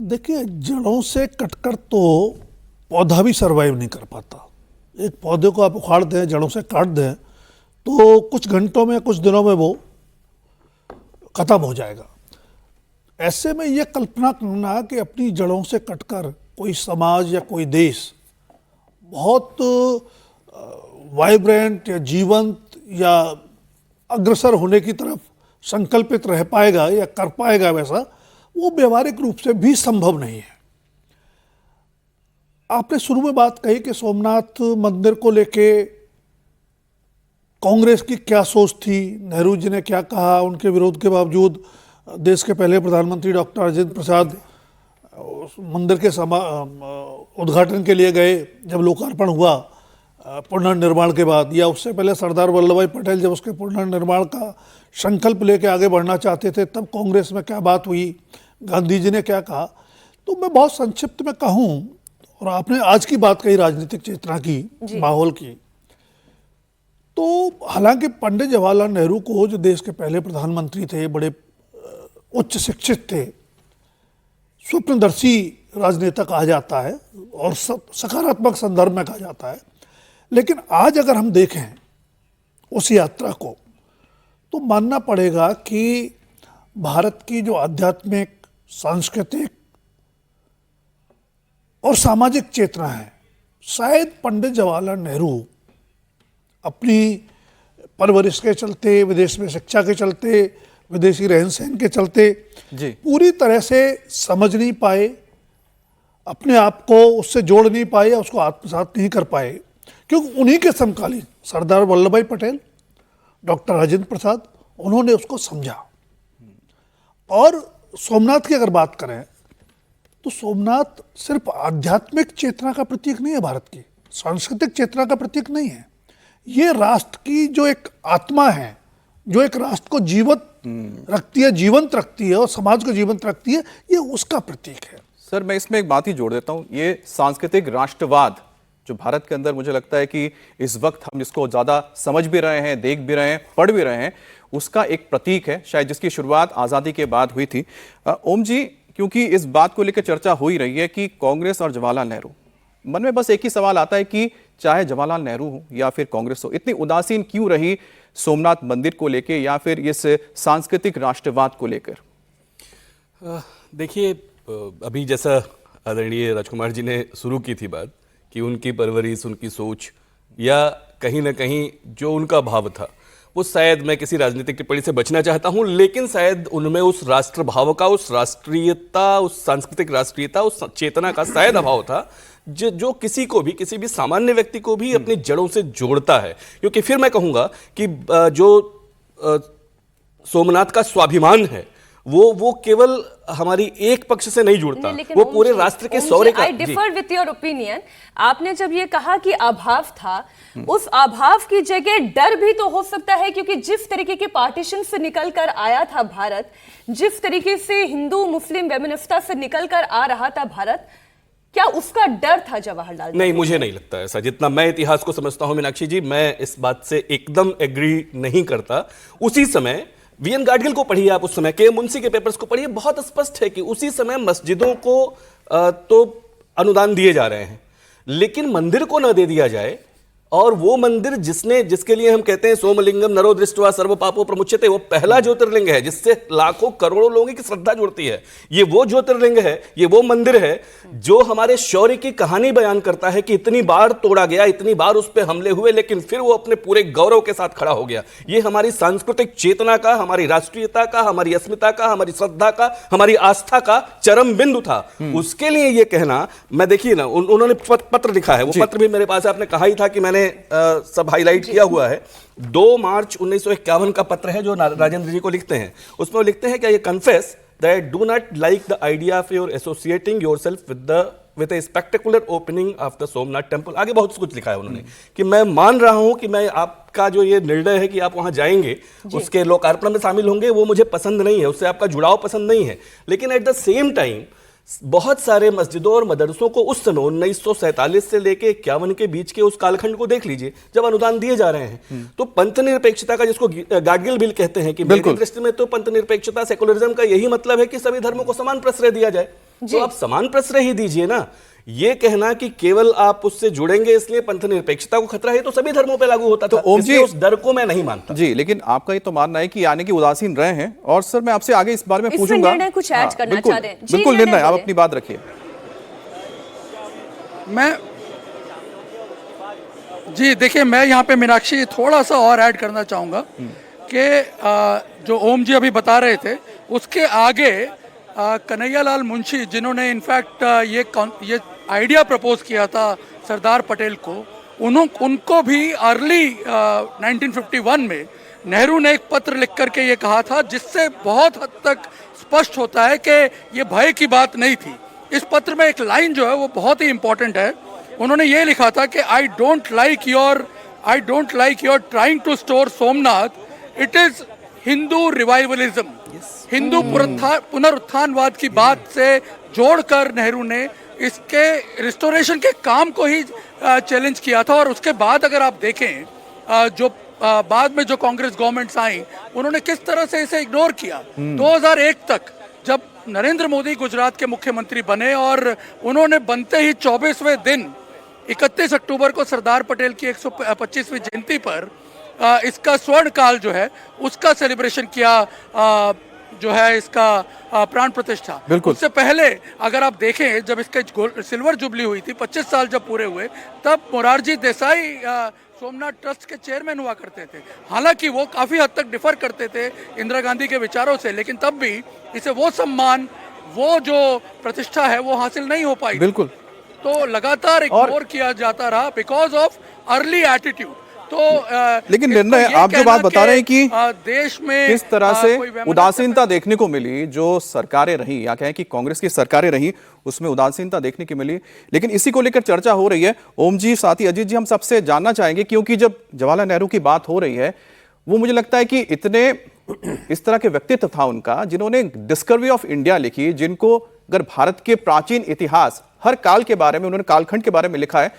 देखिए, जड़ों से कटकर तो पौधा भी सरवाइव नहीं कर पाता। एक पौधे को आप उखाड़ दें, जड़ों से काट दें, तो कुछ घंटों में कुछ दिनों में वो खत्म हो जाएगा। ऐसे में ये कल्पना करना कि अपनी जड़ों से कटकर कोई समाज या कोई देश बहुत वाइब्रेंट या जीवंत या अग्रसर होने की तरफ संकल्पित रह पाएगा या कर पाएगा, वैसा वो व्यवहारिक रूप से भी संभव नहीं है। आपने शुरू में बात कही कि सोमनाथ मंदिर को लेके कांग्रेस की क्या सोच थी, नेहरू जी ने क्या कहा, उनके विरोध के बावजूद देश के पहले प्रधानमंत्री डॉक्टर राजेंद्र प्रसाद मंदिर के उद्घाटन के लिए गए जब लोकार्पण हुआ पुनर्निर्माण के बाद, या उससे पहले सरदार वल्लभ भाई पटेल जब उसके पुनर्निर्माण का संकल्प लेके आगे बढ़ना चाहते थे, तब कांग्रेस में क्या बात हुई, गांधी जी ने क्या कहा। तो मैं बहुत संक्षिप्त में कहूँ, और आपने आज की बात कही राजनीतिक चेतना की, माहौल की, तो हालांकि पंडित जवाहरलाल नेहरू को, जो देश के पहले प्रधानमंत्री थे, बड़े उच्च शिक्षित थे, स्वप्नदर्शी राजनेता कहा जाता है और सकारात्मक संदर्भ में कहा जाता है, लेकिन आज अगर हम देखें उस यात्रा को तो मानना पड़ेगा कि भारत की जो आध्यात्मिक, सांस्कृतिक और सामाजिक चेतना है, शायद पंडित जवाहरलाल नेहरू अपनी परवरिश के चलते, विदेश में शिक्षा के चलते, विदेशी रहन सहन के चलते पूरी तरह से समझ नहीं पाए, अपने आप को उससे जोड़ नहीं पाए या उसको आत्मसात नहीं कर पाए, क्योंकि उन्हीं के समकालीन सरदार वल्लभ भाई पटेल, डॉक्टर राजेंद्र प्रसाद, उन्होंने उसको समझा। और सोमनाथ की अगर बात करें तो सोमनाथ सिर्फ आध्यात्मिक चेतना का प्रतीक नहीं है, भारत की सांस्कृतिक चेतना का प्रतीक नहीं है, ये राष्ट्र की जो एक आत्मा है, जो एक राष्ट्र को जीवित रखती है, जीवंत रखती है और समाज को जीवंत रखती है, ये उसका प्रतीक है। सर, मैं इसमें एक बात ही जोड़ देता हूं, ये सांस्कृतिक राष्ट्रवाद जो भारत के अंदर, मुझे लगता है कि इस वक्त हम इसको ज्यादा समझ भी रहे हैं, देख भी रहे हैं, पढ़ भी रहे हैं, उसका एक प्रतीक है, शायद जिसकी शुरुआत आजादी के बाद हुई थी। ओम जी, क्योंकि इस बात को लेकर चर्चा हो ही रही है कि कांग्रेस और जवाहरलाल नेहरू, मन में बस एक ही सवाल आता है कि चाहे जवाहरलाल नेहरू हो या फिर कांग्रेस हो, इतनी उदासीन क्यों रही सोमनाथ मंदिर को लेकर या फिर इस सांस्कृतिक राष्ट्रवाद को लेकर? देखिए, अभी जैसा आदरणीय राजकुमार जी ने शुरू की थी बात कि उनकी परवरिश, उनकी सोच या कहीं ना कहीं जो उनका भाव था, वो शायद, मैं किसी राजनीतिक टिप्पणी से बचना चाहता हूं, लेकिन शायद उनमें उस राष्ट्र भाव का, उस राष्ट्रीयता, उस सांस्कृतिक राष्ट्रीयता, उस चेतना का शायद अभाव था जो किसी को भी, किसी भी सामान्य व्यक्ति को भी अपनी जड़ों से जोड़ता है। क्योंकि फिर मैं कहूंगा कि जो सोमनाथ का स्वाभिमान है वो केवल हमारी एक पक्ष से नहीं जुड़ता, वो पूरे राष्ट्र के शौर्य का। आई डिफर विथ योर ओपिनियन। आपने जब ये कहा कि अभाव था, उस अभाव की जगह डर भी तो हो सकता है, क्योंकि जिस तरीके के पार्टीशन से निकल कर आया था भारत, जिस तरीके से हिंदू मुस्लिम वैमनस्यता से निकल कर आ रहा था भारत, क्या उसका डर था जवाहरलाल? नहीं, मुझे नहीं लगता ऐसा। जितना मैं इतिहास को समझता हूं मीनाक्षी जी, मैं इस बात से एकदम एग्री नहीं करता। उसी समय वीएन गाडगिल को पढ़िए आप, उस समय के मुंशी के पेपर्स को पढ़िए, बहुत स्पष्ट है कि उसी समय मस्जिदों को तो अनुदान दिए जा रहे हैं, लेकिन मंदिर को न दे दिया जाए। और वो मंदिर जिसके लिए हम कहते हैं सोमलिंगम नरो दृष्ट्वा सर्व पापो प्रमुच्यते, वो पहला ज्योतिर्लिंग है जिससे लाखों करोड़ों लोगों की श्रद्धा जुड़ती है। ये वो ज्योतिर्लिंग है, ये वो मंदिर है जो हमारे शौर्य की कहानी बयान करता है कि इतनी बार तोड़ा गया, इतनी बार उस पर हमले हुए, लेकिन फिर वो अपने पूरे गौरव के साथ खड़ा हो गया। ये हमारी सांस्कृतिक चेतना का, हमारी राष्ट्रीयता का, हमारी अस्मिता का, हमारी श्रद्धा का, हमारी आस्था का चरम बिंदु था। उसके लिए ये कहना, मैं देखिए ना, उन्होंने पत्र लिखा है, वो पत्र भी मेरे पास, आपने कहा ही था कि मैंने सब हाईलाइट किया हुआ है। 2 मार्च 1951 का पत्र है जो राजेंद्र जी को लिखते हैं। उसमें वो लिखते हैं कि I confess that do not like the idea of your associating yourself with A spectacular opening of the Somnath temple. आगे बहुत कुछ लिखा है उन्होंने कि मैं मान रहा हूं कि मैं आपका जो ये निर्णय है कि आप वहां जाएंगे, उसके लोकार्पण में शामिल होंगे, वो मुझे पसंद नहीं है, उससे आपका जुड़ाव पसंद नहीं है, लेकिन एट द सेम टाइम बहुत सारे मस्जिदों और मदरसों को उस समय 1947 से लेके 51 के बीच के उस कालखंड को देख लीजिए, जब अनुदान दिए जा रहे हैं। तो पंथ निरपेक्षता का, जिसको गाडगिल बिल कहते हैं, कि मेरी दृष्टि में तो पंथ निरपेक्षता, सेकुलरिज्म का यही मतलब है कि सभी धर्मों को समान प्रश्रय दिया जाए। तो आप समान प्रश्न ही दीजिए ना। ये कहना कि केवल आप उससे जुड़ेंगे इसलिए पंथ निरपेक्षता को खतरा है, तो सभी धर्मों पे लागू होता था। तो ओम जी, उस डर को मैं नहीं मानता जी, लेकिन आपका ये तो मानना है कि यानी कि उदासीन रहे हैं। और सर मैं आपसे आगे इस बारे में इसमें पूछूंगा। निर्णय कुछ ऐड करना बिल्कुल, चाह रहे हैं। जी, बिल्कुल निर्णय निर्णय, आप बोले। अपनी बात रखिए। मैं जी देखिए, मैं यहाँ पे मीनाक्षी थोड़ा सा और ऐड करना चाहूँगा कि जो ओम जी अभी बता रहे थे उसके आगे कन्हैयालाल मुंशी, जिन्होंने इनफैक्ट ये आइडिया प्रपोज किया था सरदार पटेल को, उनको भी अर्ली 1951 में नेहरू ने एक पत्र लिख करके ये कहा था, जिससे बहुत हद तक स्पष्ट होता है कि ये भय की बात नहीं थी। इस पत्र में एक लाइन जो है वो बहुत ही इंपॉर्टेंट है। उन्होंने ये लिखा था कि I don't like your trying to store Somnath, it is Hindu revivalism. हिंदू पुनरुत्थानवाद की बात से जोड़कर नेहरू ने इसके रिस्टोरेशन के काम को ही चैलेंज किया था। और उसके बाद अगर आप देखें जो बाद में जो कांग्रेस गवर्नमेंट्स आई, उन्होंने किस तरह से इसे इग्नोर किया। 2001 तक जब नरेंद्र मोदी गुजरात के मुख्यमंत्री बने और उन्होंने बनते ही 24वें दिन 31 अक्टूबर को सरदार पटेल की 125वीं जयंती पर इसका स्वर्ण काल जो है उसका सेलिब्रेशन किया, जो है इसका प्राण प्रतिष्ठा। उससे पहले अगर आप देखें, जब इसका सिल्वर जुबली हुई थी, 25 साल जब पूरे हुए, तब मोरारजी देसाई सोमनाथ ट्रस्ट के चेयरमैन हुआ करते थे। हालांकि वो काफी हद तक डिफर करते थे इंदिरा गांधी के विचारों से, लेकिन तब भी इसे वो सम्मान, वो जो प्रतिष्ठा है वो हासिल नहीं हो पाई। बिल्कुल। तो लगातार इग्नोर किया जाता रहा बिकॉज ऑफ अर्ली एटीट्यूड। तो लेकिन निर्णय, आप जो बात बता रहे हैं कि देश में किस तरह से उदासीनता देखने को मिली, जो सरकारें रही या कहें कि कांग्रेस की सरकारें रही, उसमें उदासीनता देखने की मिली। लेकिन इसी को लेकर चर्चा हो रही है। ओम जी, साथ ही अजीत जी, हम सबसे जानना चाहेंगे, क्योंकि जब जवाहरलाल नेहरू की बात हो रही है, वो मुझे लगता है कि इतने इस तरह के व्यक्तित्व था उनका, जिन्होंने डिस्कवरी ऑफ इंडिया लिखी, जिनको अगर भारत के प्राचीन इतिहास, हर काल के बारे में, उन्होंने कालखंड के बारे में लिखा है।